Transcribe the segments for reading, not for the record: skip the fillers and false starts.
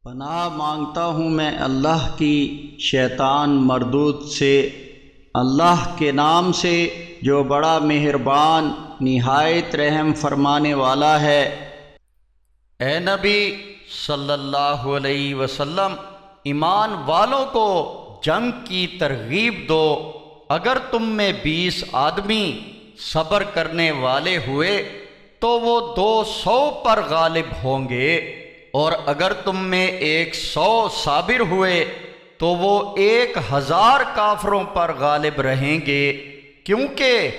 پناہ مانگتا ہوں میں اللہ کی شیطان مردود سے، اللہ کے نام سے جو بڑا مہربان نہایت رحم فرمانے والا ہے۔ اے نبی صلی اللہ علیہ وسلم، ایمان والوں کو جنگ کی ترغیب دو۔ اگر تم میں 20 آدمی صبر کرنے والے ہوئے تو وہ 200 پر غالب ہوں گے، اور اگر تم میں 100 صابر ہوئے تو وہ 1000 کافروں پر غالب رہیں گے، کیونکہ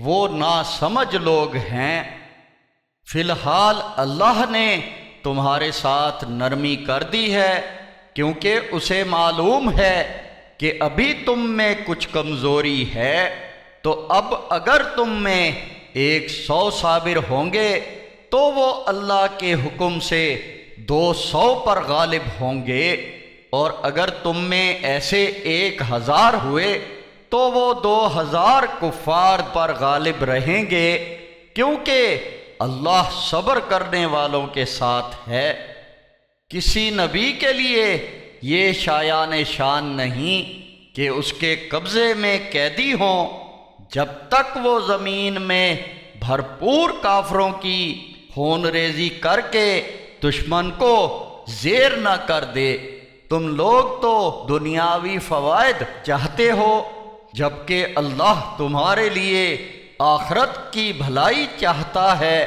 وہ ناسمجھ لوگ ہیں۔ فی الحال اللہ نے تمہارے ساتھ نرمی کر دی ہے، کیونکہ اسے معلوم ہے کہ ابھی تم میں کچھ کمزوری ہے، تو اب اگر تم میں 100 صابر ہوں گے تو وہ اللہ کے حکم سے 200 پر غالب ہوں گے، اور اگر تم میں ایسے 1000 ہوئے تو وہ 2000 کفار پر غالب رہیں گے، کیونکہ اللہ صبر کرنے والوں کے ساتھ ہے۔ کسی نبی کے لیے یہ شایان شان نہیں کہ اس کے قبضے میں قیدی ہوں جب تک وہ زمین میں بھرپور کافروں کی خون ریزی کر کے دشمن کو زیر نہ کر دے۔ تم لوگ تو دنیاوی فوائد چاہتے ہو، جبکہ اللہ تمہارے لیے آخرت کی بھلائی چاہتا ہے،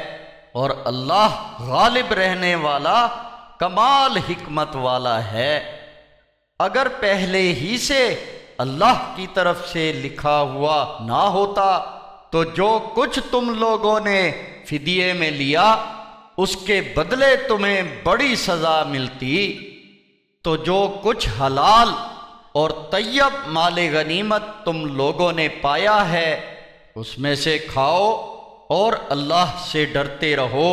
اور اللہ غالب رہنے والا کمال حکمت والا ہے۔ اگر پہلے ہی سے اللہ کی طرف سے لکھا ہوا نہ ہوتا تو جو کچھ تم لوگوں نے فدیے میں لیا اس کے بدلے تمہیں بڑی سزا ملتی۔ تو جو کچھ حلال اور طیب مال غنیمت تم لوگوں نے پایا ہے اس میں سے کھاؤ اور اللہ سے ڈرتے رہو،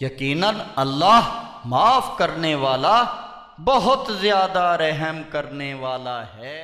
یقیناً اللہ معاف کرنے والا بہت زیادہ رحم کرنے والا ہے۔